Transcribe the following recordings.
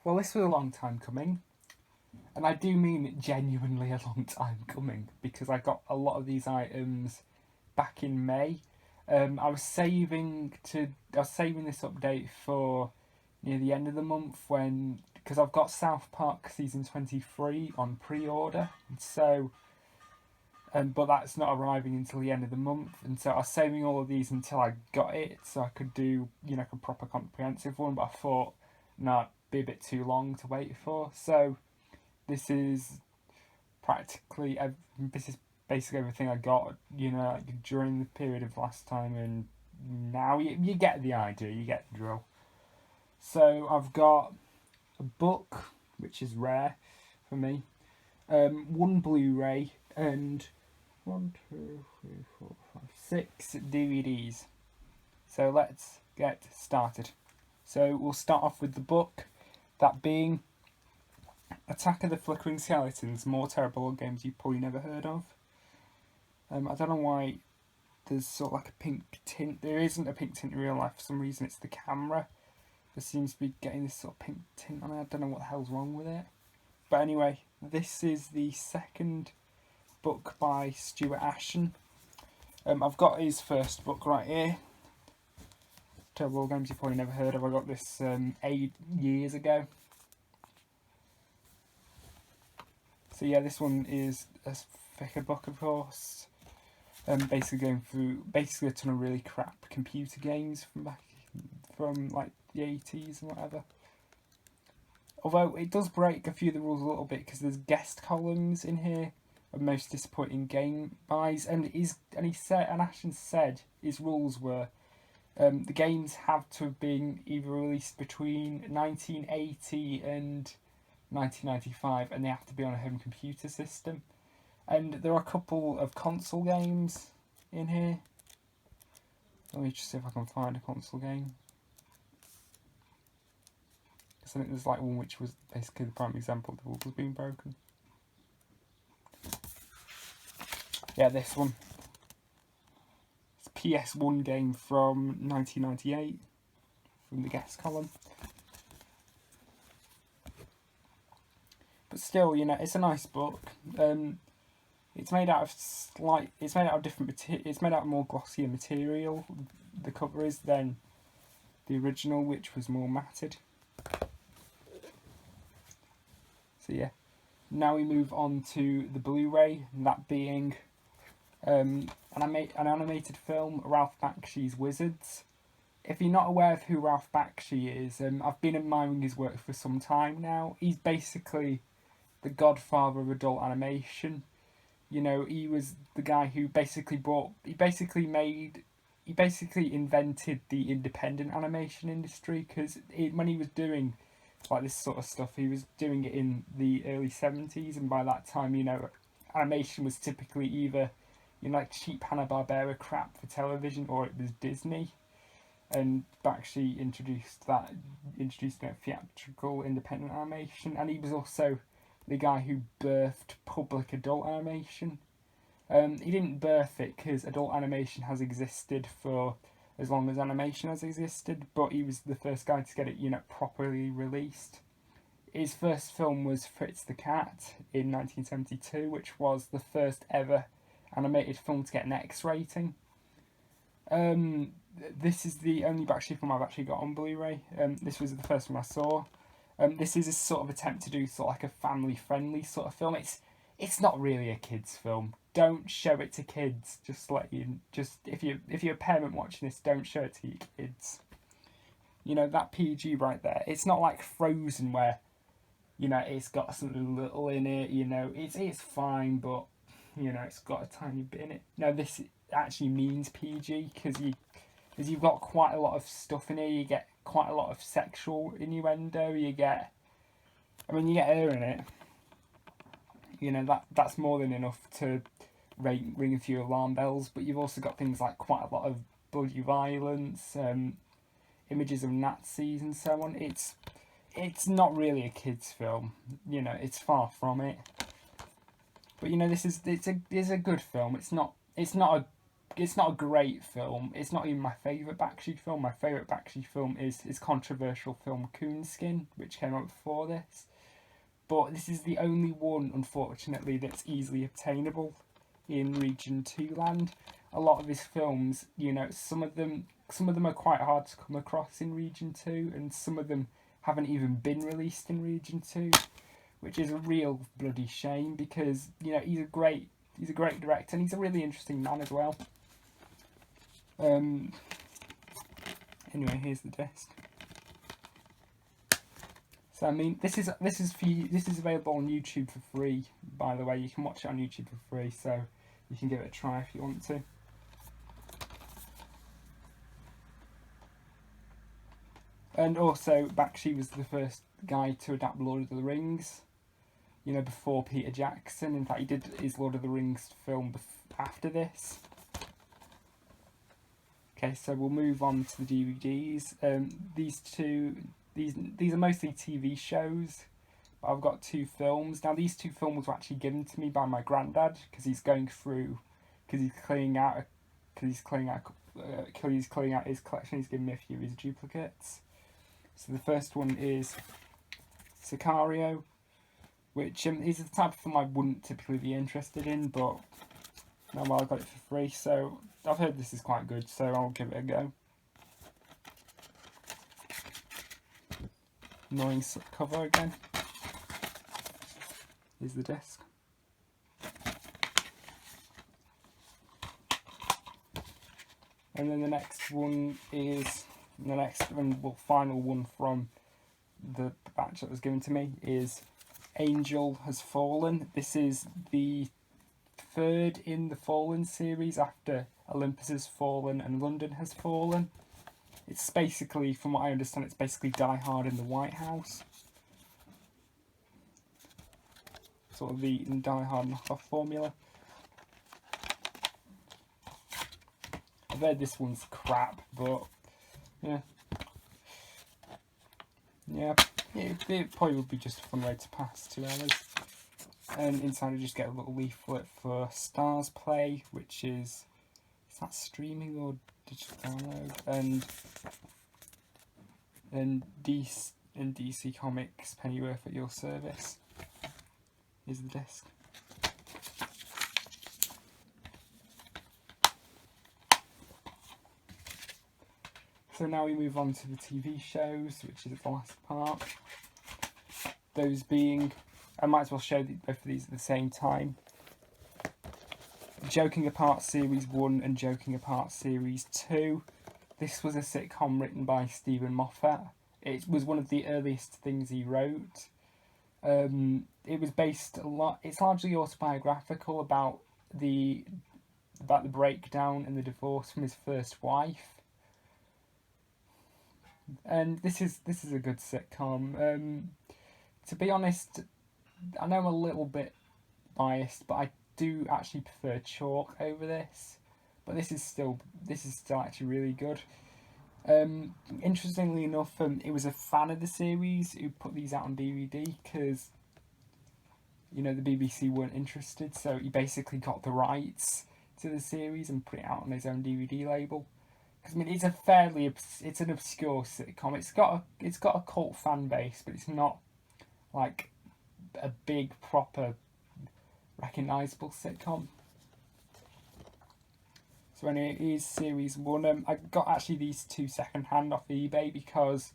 Well, this was a long time coming, and I do mean genuinely a long time coming, because I got a lot of these items back in May. I was saving this update for near the end of the month, when, because I've got South Park season 23 on pre-order, and so but that's not arriving until the end of the month, and so I was saving all of these until I got it, so I could do a proper comprehensive one. But I thought, no, it'd be a bit too long to wait for. So this is this is basically everything I got, during the period of last time, and now you get the idea, you get the drill. So I've got a book, which is rare for me, one Blu-ray, and 6 DVDs. So let's get started. So we'll start off with the book, that being Attack of the Flickering Skeletons, More Terrible Games You've Probably Never Heard of. I don't know why there's sort of like a pink tint. There isn't a pink tint in real life. For some reason it's the camera that seems to be getting this sort of pink tint on it. I don't know what the hell's wrong with it. But anyway, this is the second book by Stuart Ashen. I've got his first book right here, Terrible Games You've Probably Never Heard of. I got this 8 years ago. So yeah, this one is a thicker book, of course. Basically going through a ton of really crap computer games from like the 80s and whatever. Although it does break a few of the rules a little bit, because there's guest columns in here of most disappointing game buys, and Ashen said his rules were the games have to have been either released between 1980 and 1995, and they have to be on a home computer system. And there are a couple of console games in here. Let me just see if I can find a console game. Because I think there's like one which was basically the prime example of the rules being broken. Yeah, this one. It's a PS1 game from 1998, from the guest column. But still, it's a nice book. It's made out of more glossier material, the cover is, than the original, which was more matted. So yeah, now we move on to the Blu-ray, that being an animated film, Ralph Bakshi's Wizards. If you're not aware of who Ralph Bakshi is, I've been admiring his work for some time now. He's basically the godfather of adult animation. He was the guy who basically invented the independent animation industry, because when he was doing like this sort of stuff, he was doing it in the early 70s, and by that time, animation was typically either like cheap Hanna-Barbera crap for television, or it was Disney. And Bakshi introduced theatrical independent animation, and he was also the guy who birthed public adult animation. He didn't birth it because adult animation has existed for as long as animation has existed, but he was the first guy to get it, properly released. His first film was Fritz the Cat in 1972, which was the first ever animated film to get an X rating. This is the only Bakshi film I've actually got on Blu-ray. This was the first one I saw. This is a sort of attempt to do sort of like a family-friendly sort of film. It's not really a kids' film. Don't show it to kids. If you're a parent watching this, don't show it to your kids. That PG right there. It's not like Frozen where, it's got something little in it. It's fine, but it's got a tiny bit in it. No, this actually means PG because you've got quite a lot of stuff in here. You get quite a lot of sexual innuendo. You get her in it. That's more than enough to ring a few alarm bells. But you've also got things like quite a lot of bloody violence, images of Nazis and so on. It's not really a kids' film. It's far from it. But it's a good film. It's not a it's not a great film. It's not even my favourite Bakshi film. My favourite Bakshi film is his controversial film Coonskin, which came out before this. But this is the only one, unfortunately, that's easily obtainable in Region 2 land. A lot of his films, some of them are quite hard to come across in Region 2, and some of them haven't even been released in Region 2, which is a real bloody shame because, he's a great director and he's a really interesting man as well. Anyway, here's the disc. So I mean, this is for you. This is available on YouTube for free. By the way, you can watch it on YouTube for free, so you can give it a try if you want to. And also, Bakshi was the first guy to adapt Lord of the Rings. Before Peter Jackson. In fact, he did his Lord of the Rings film after this. Okay, so we'll move on to the DVDs. These are mostly TV shows, but I've got 2 films. Now, these 2 films were actually given to me by my granddad because he's clearing out his collection. He's given me a few of his duplicates. So the first one is Sicario, which is the type of film I wouldn't typically be interested in, but now I got it for free, so I've heard this is quite good, so I'll give it a go. Annoying cover again. Here's the disc. And then the next one is final one from the batch that was given to me is Angel Has Fallen. This is the 3rd in the Fallen series after Olympus Has Fallen and London Has Fallen. It's basically, from what I understand, it's basically Die Hard in the White House. Sort of the Die Hard knockoff formula. I've heard this one's crap, but yeah. It probably would be just a fun way to pass 2 hours. And inside I just get a little leaflet for Stars Play, which is that streaming or digital download? And DC Comics Pennyworth at your service is the disc. So now we move on to the TV shows, which is the last part. Those being, I might as well show both of these at the same time. Joking Apart Series 1 and Joking Apart Series 2. This was a sitcom written by Stephen Moffat. It was one of the earliest things he wrote. It was based a lot. It's largely autobiographical about the breakdown and the divorce from his first wife. And this is a good sitcom. To be honest, I know I'm a little bit biased, but I do actually prefer Chalk over this. But this is still actually really good. Interestingly enough, it was a fan of the series who put these out on DVD because the BBC weren't interested, so he basically got the rights to the series and put it out on his own DVD label. Because I mean, it's an obscure sitcom. It's got a cult fan base, but it's not like a big proper recognisable sitcom. So anyway, it is series 1. I got actually these 2 second-hand off eBay because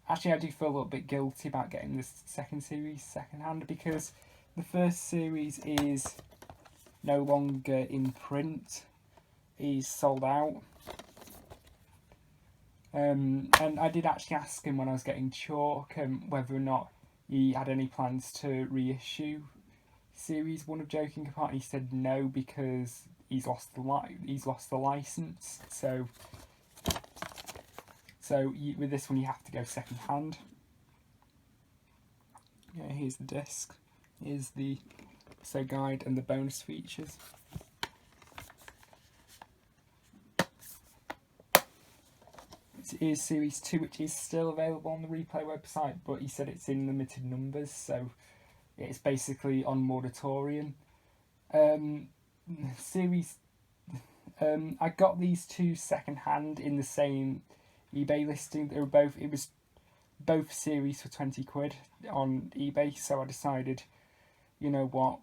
actually I do feel a little bit guilty about getting this second series second-hand because the first series is no longer in print. He's sold out. And I did actually ask him when I was getting Chalk whether or not he had any plans to reissue series 1 of Joking Apart. He said no because he's lost the license. So with this one you have to go second hand. Yeah, here's the disc. Here's the episode guide and the bonus features. It is series 2, which is still available on the Replay website, but he said it's in limited numbers, so it's basically on moratorium. Series I got these two second hand in the same eBay listing. It was both series for 20 quid on eBay, so I decided, you know what,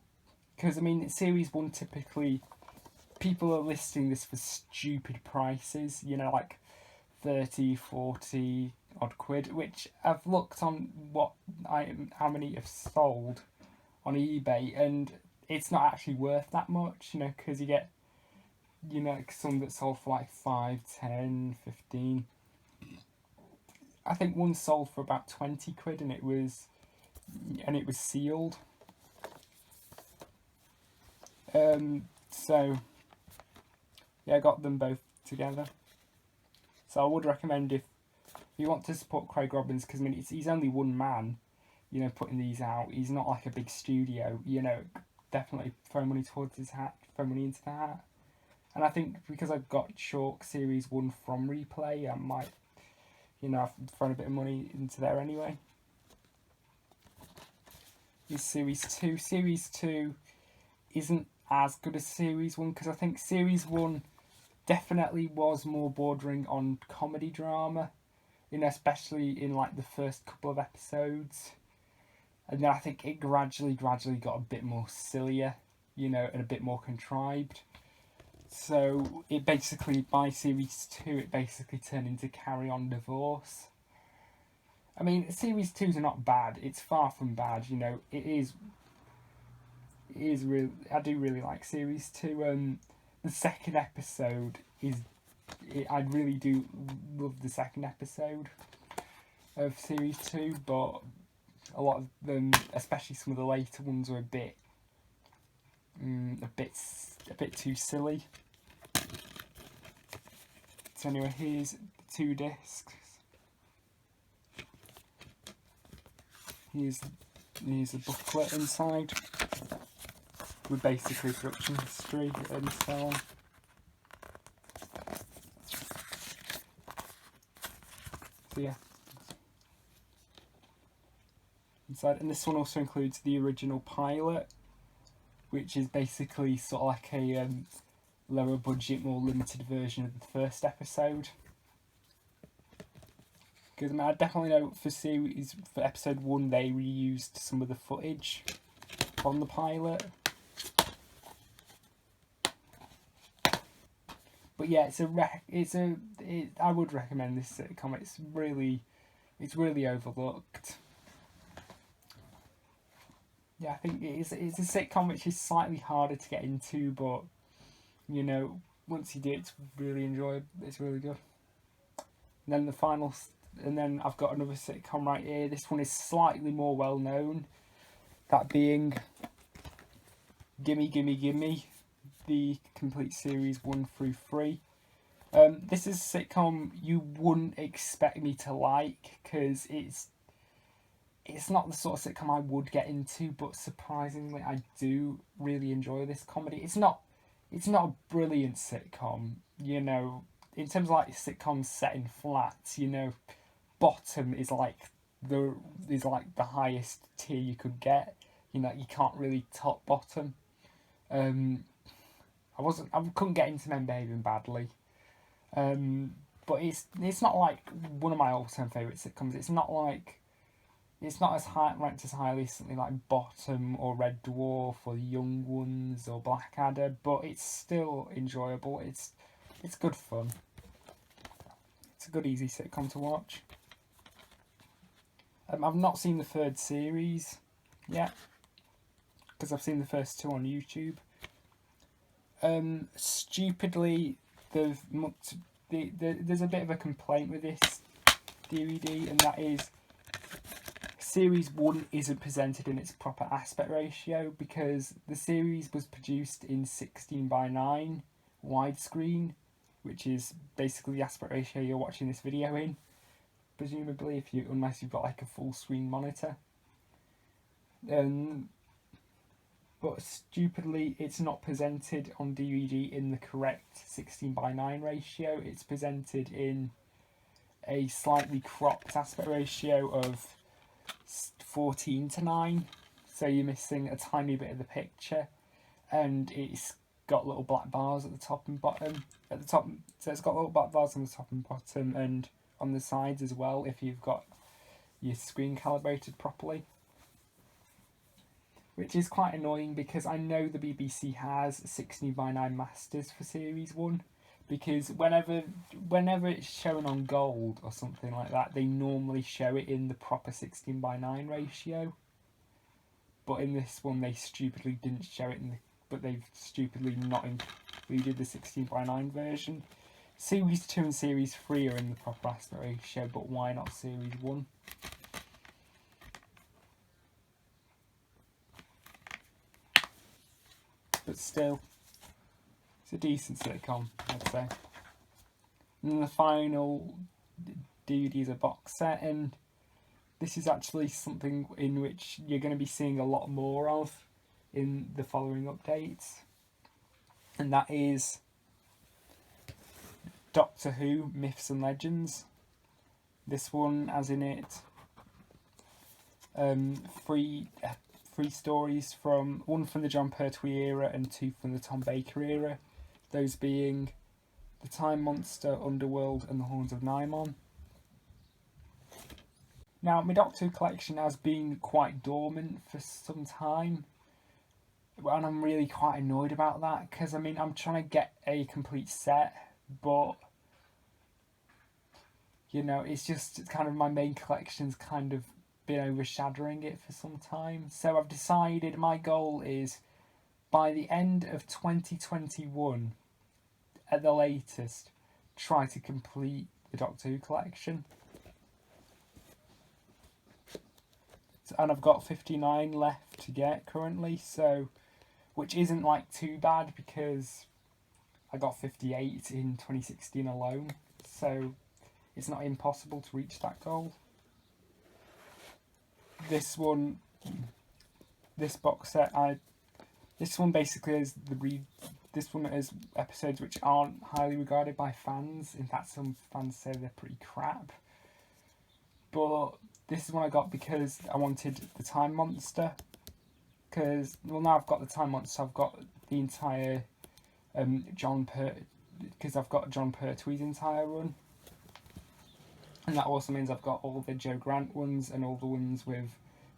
because I mean series 1 typically people are listing this for stupid prices, you know, like 30, 40 odd quid, which I've looked on how many have sold on eBay, and it's not actually worth that much, you know, because you get, you know, some that sold for like 5, 10, 15. I think one sold for about 20 quid, and it was sealed. So yeah, I got them both together. So I would recommend, if you want to support Craig Robbins, because I mean he's only one man, you know, putting these out. He's not like a big studio, you know. Definitely throw money towards his hat, throw money into the hat. And I think because I've got Chalk Series 1 from Replay, I might, you know, I've thrown a bit of money into there anyway. Is Series 2. Series 2 isn't as good as Series 1, because I think Series 1 definitely was more bordering on comedy drama, you know, especially in like the first couple of episodes. And then I think it gradually got a bit more sillier, you know, and a bit more contrived. So it basically, by Series 2, it basically turned into Carry On Divorce. I mean, Series 2s are not bad. It's far from bad, you know. It is really, I do really like Series 2. The second episode I really do love the second episode of Series 2, but a lot of them, especially some of the later ones, are a bit too silly. So anyway, here's the 2 discs. Here's a booklet inside with basically production history and so on. So yeah, inside, and this one also includes the original pilot, which is basically sort of like a lower budget, more limited version of the first episode. Because I mean, I definitely know for episode 1 they reused some of the footage from the pilot. But yeah, I would recommend this sitcom. It's really overlooked. Yeah, I think it's a sitcom which is slightly harder to get into, but you know, once you do it, it's really enjoyable. It's really good. And then I've got another sitcom right here. This one is slightly more well known, that being Gimme Gimme Gimme, the complete series 1 through 3. This is a sitcom you wouldn't expect me to like, because it's not the sort of sitcom I would get into, but surprisingly I do really enjoy this comedy. It's not a brilliant sitcom, you know, in terms of like sitcoms set in flats, you know, bottom is like the highest tier you could get, you know, you can't really top bottom. I couldn't get into Men Behaving Badly, but it's not like one of my all-time favourite sitcoms. It's not as ranked as highly something like Bottom or Red Dwarf or Young Ones or Blackadder, but it's still enjoyable. It's good fun. It's a good easy sitcom to watch. I've not seen the 3rd series yet, because I've seen the first 2 on YouTube. Stupidly, there's a bit of a complaint with this DVD, and that is Series 1 isn't presented in its proper aspect ratio, because the series was produced in 16:9 widescreen, which is basically the aspect ratio you're watching this video in, presumably, unless you've got like a full screen monitor. But stupidly, it's not presented on DVD in the correct 16:9 ratio. It's presented in a slightly cropped aspect ratio of 14:9, so you're missing a tiny bit of the picture, and it's got little black bars at the top and bottom. At the top, so it's got little black bars on the top and bottom, and on the sides as well if you've got your screen calibrated properly. Which is quite annoying because I know the BBC has 16:9 masters for Series 1, because whenever it's shown on gold or something like that, they normally show it in the proper 16:9 ratio. But in this one they stupidly didn't show it but they've stupidly not included the 16:9 version. Series 2 and Series 3 are in the proper aspect ratio, but why not Series 1? But still, it's a decent sitcom, I'd say. And then the final DVD is a box set, and this is actually something in which you're going to be seeing a lot more of in the following updates. And that is Doctor Who Myths and Legends. This one has in it three stories, one from the John Pertwee era and two from the Tom Baker era. Those being The Time Monster, Underworld and The Horns of Nimon. Now, my Doctor Who collection has been quite dormant for some time, and I'm really quite annoyed about that, because I mean, I'm trying to get a complete set, but you know, it's just kind of my main collection's kind of been overshadowing it for some time. So I've decided my goal is by the end of 2021, at the latest, try to complete the Doctor Who collection. And I've got 59 left to get currently, so which isn't like too bad because I got 58 in 2016 alone, so it's not impossible to reach that goal. This box set, this one basically is this one is episodes which aren't highly regarded by fans. In fact, some fans say they're pretty crap. But this is one I got because I wanted the Time Monster. Because, well, now I've got the Time Monster, I've got the entire because I've got John Pertwee's entire run. And that also means I've got all the Joe Grant ones and all the ones with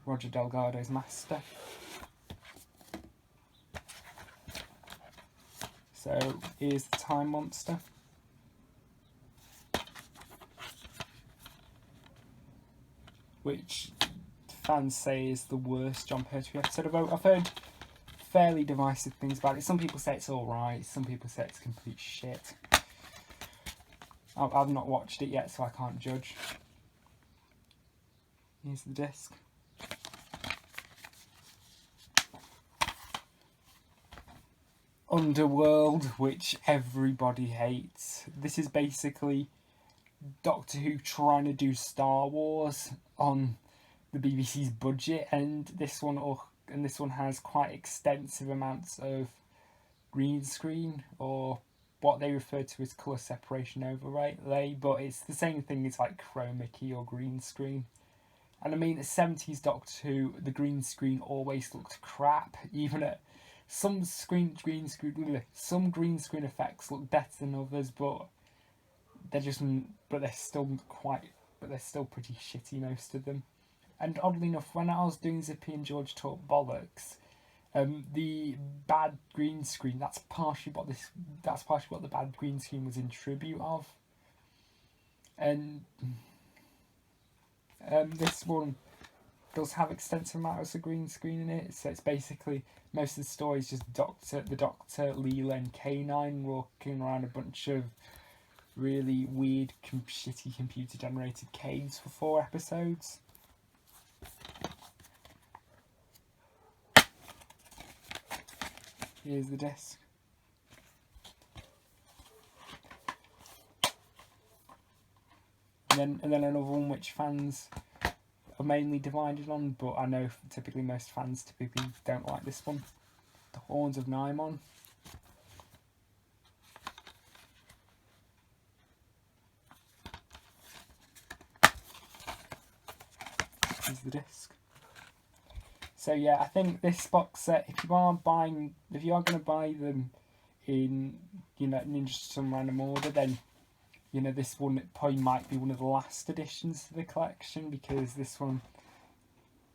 Roger Delgado's Master. So here's the Time Monster. Which fans say is the worst John Pertwee episode. I've heard fairly divisive things about it. Some people say it's alright, some people say it's complete shit. I've not watched it yet, so I can't judge. Here's the disc. Underworld, which everybody hates. This is basically Doctor Who trying to do Star Wars on the BBC's budget, and this one has quite extensive amounts of green screen, or what they refer to as colour separation overlay, but it's the same thing as like chroma key or green screen. And I mean, the 70s Doctor Who, the green screen always looked crap. Even at some green screen effects look better than others, but they're still pretty shitty, most of them. And oddly enough, when I was doing Zippy and George Talk Bollocks, the bad green screen, that's partially what the bad green screen was in tribute of. And this one does have extensive amounts of green screen in it, so it's basically most of the story is just the Doctor, Leela and K9 walking around a bunch of really weird, shitty computer generated caves for 4 episodes. Here's the disc. And then another one which fans are mainly divided on, but I know typically most fans don't like this one. The Horns of Nimon. Here's the disc. So yeah, I think this box set, if you are going to buy them in, you know, in just some random order, then, you know, this one probably might be one of the last additions to the collection, because this one,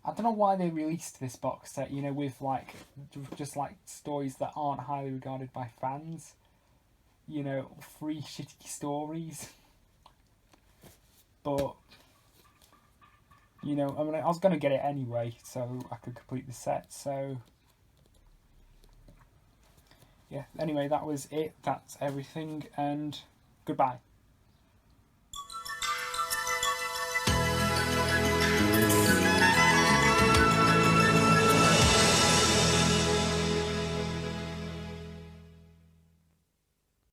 I don't know why they released this box set, you know, with like just like stories that aren't highly regarded by fans, you know, 3 shitty stories. But, you know, I mean, I was going to get it anyway, so I could complete the set, so yeah, anyway, that was it, that's everything, and goodbye.